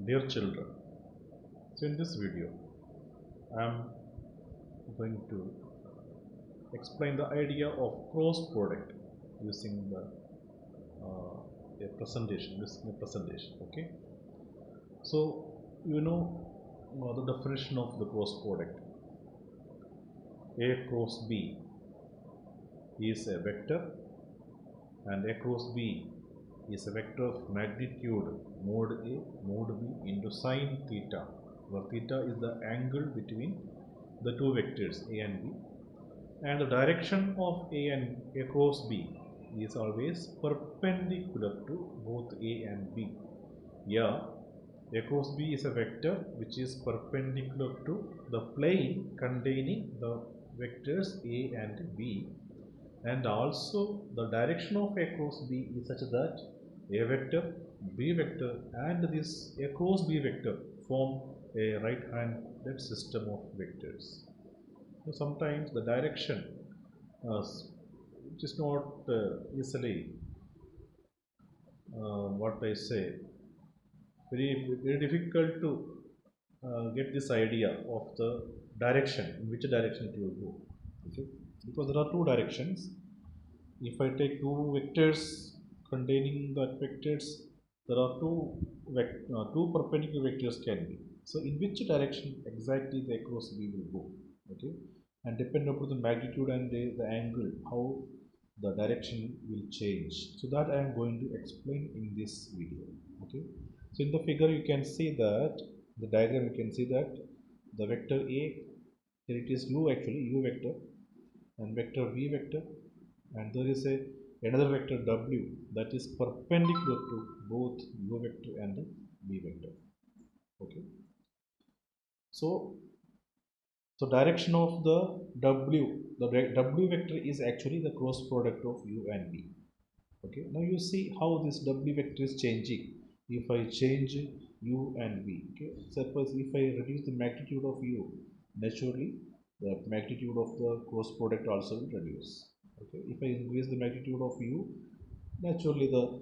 Dear children, so in this video I am going to explain the idea of cross product using a presentation. Okay, so you know the definition of the cross product. A cross B is a vector, and A cross B is a vector of magnitude mod A mod B into sine theta, where theta is the angle between the two vectors A and B, and the direction of A cross B is always perpendicular to both A and B. Yeah, A cross B is a vector which is perpendicular to the plane containing the vectors A and B, and also the direction of A cross B is such that A vector, B vector and this A cross B vector form a right-handed system of vectors. So sometimes the direction which is not easily what I say very difficult to get this idea of the direction, in which direction it will go. Okay, because there are two directions. If I take two vectors containing that vectors, there are two perpendicular vectors can be. So in which direction exactly the cross B will go? Okay, and depend upon the magnitude and the angle, how the direction will change. So that I am going to explain in this video. Okay, so in the figure you can see that the diagram, you can see that the vector A, here it is u vector, and vector V vector, and there is another vector W that is perpendicular to both u vector and V vector. Okay, so direction of the W vector is actually the cross product of u and V. Okay, now you see how this W vector is changing if I change u and V. Okay, suppose if I reduce the magnitude of u, naturally the magnitude of the cross product also will reduce. Okay, if I increase the magnitude of u, naturally the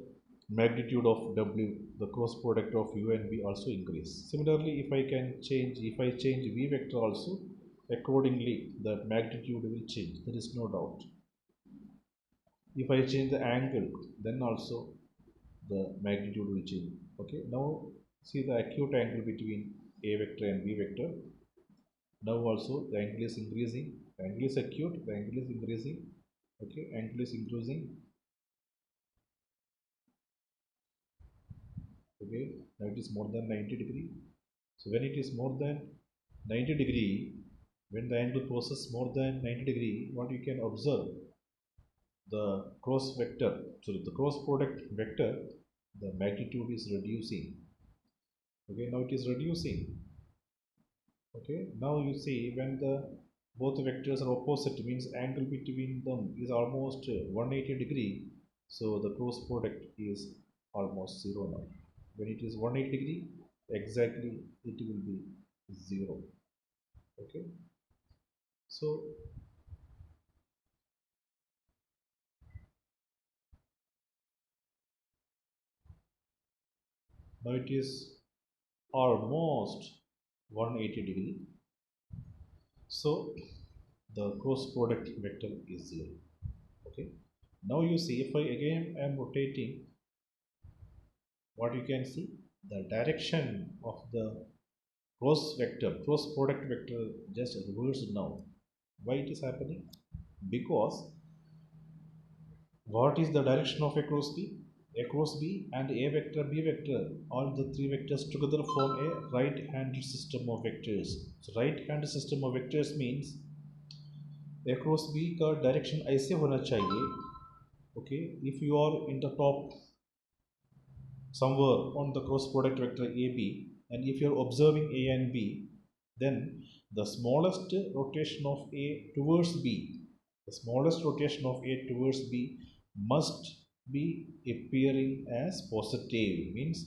magnitude of W, the cross product of u and V also increase. Similarly, if I change V vector also, accordingly the magnitude will change, there is no doubt. If I change the angle, then also the magnitude will change. Okay, now see the acute angle between A vector and B vector. Now also the angle is increasing, the angle is acute, the angle is increasing. Okay, angle is increasing. Okay, now it is more than 90 degree. So when it is more than 90 degree, when the angle crosses more than 90 degree, what you can observe, the cross vector, so the cross product vector, the magnitude is reducing. Okay, now it is reducing. Okay, now you see when the both vectors are opposite, means angle between them is almost 180 degree, so the cross product is almost zero. Now when it is 180 degree, exactly it will be zero. Okay, so now it is almost 180 degree, so the cross product vector is 0. Okay, now you see if I again am rotating, what you can see, the direction of the cross product vector just reversed now. Why it is happening? Because what is the direction of A cross B? A cross B and A vector, B vector, all the three vectors together form a right-handed system of vectors. So right-handed system of vectors means A cross B का direction ऐसे होना चाहिए. Okay, if you are in the top somewhere on the cross product vector AB, and if you are observing A and B, then the smallest rotation of A towards B, the smallest rotation of A towards B must be appearing as positive, means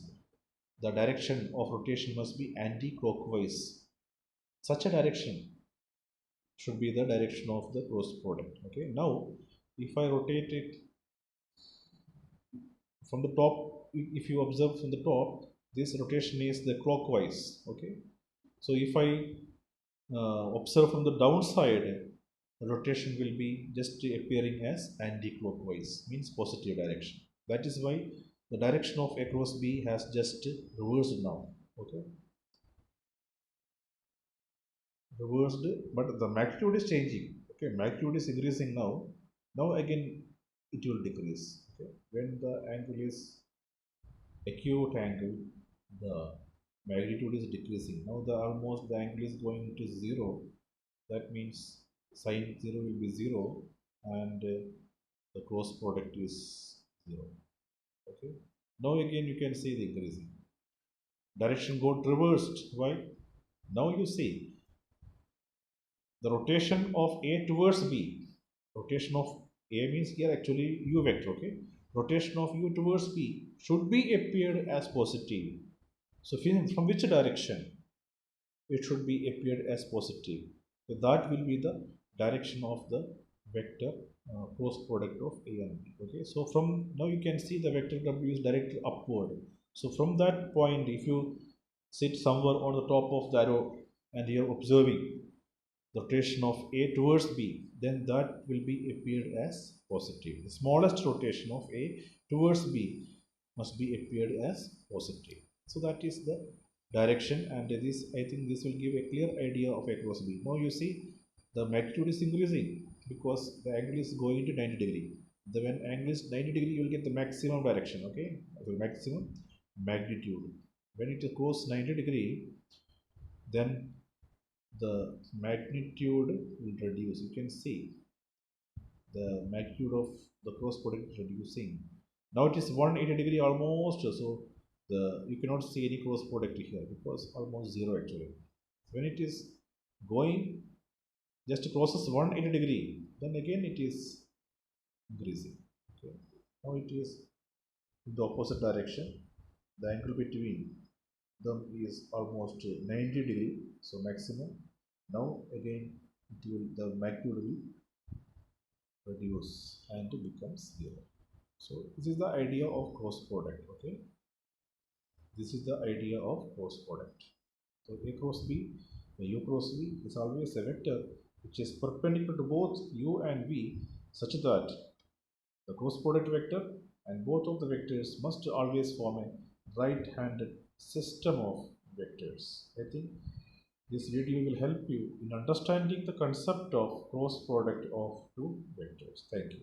the direction of rotation must be anti-clockwise. Such a direction should be the direction of the cross product. Okay, now if I rotate it from the top, if you observe from the top, this rotation is the clockwise. Okay, so if I observe from the downside, rotation will be just appearing as anti-clockwise, means positive direction. That is why the direction of A cross B has just reversed now. Okay, reversed, but the magnitude is changing. Okay, magnitude is increasing now. Now again it will decrease. Okay, when the angle is acute angle, the magnitude is decreasing. Now the almost the angle is going to 0. That means sine 0 will be 0 and the cross product is 0. Okay. Now again you can see the increasing. Direction got reversed. Why? Now you see the rotation of A towards B. Rotation of A means here actually U vector. Okay. Rotation of U towards B should be appeared as positive. So from which direction? It should be appeared as positive. So that will be the direction of the vector cross product of A and B. Okay, so from now you can see the vector W is directly upward. So from that point, if you sit somewhere on the top of the arrow and you are observing the rotation of A towards B, then that will be appeared as positive. The smallest rotation of A towards B must be appeared as positive. So that is the direction, and this, I think this will give a clear idea of A cross B. Now you see the magnitude is increasing because the angle is going to 90 degree. When angle is 90 degree, you will get the maximum direction. Okay, the maximum magnitude. When it goes 90 degree, then the magnitude will reduce. You can see the magnitude of the cross product is reducing. Now it is 180 degree almost, so you cannot see any cross product here because almost 0 actually. When it is going just crosses 180 degree, then again it is increasing. Okay. Now it is in the opposite direction. The angle between them is almost 90 degree, so maximum. Now again the magnitude will reduce and it becomes 0. So this is the idea of cross product. Okay, this is the idea of cross product. So A cross B, U cross V is always a vector which is perpendicular to both U and V, such that the cross product vector and both of the vectors must always form a right-handed system of vectors. I think this video will help you in understanding the concept of cross product of two vectors. Thank you.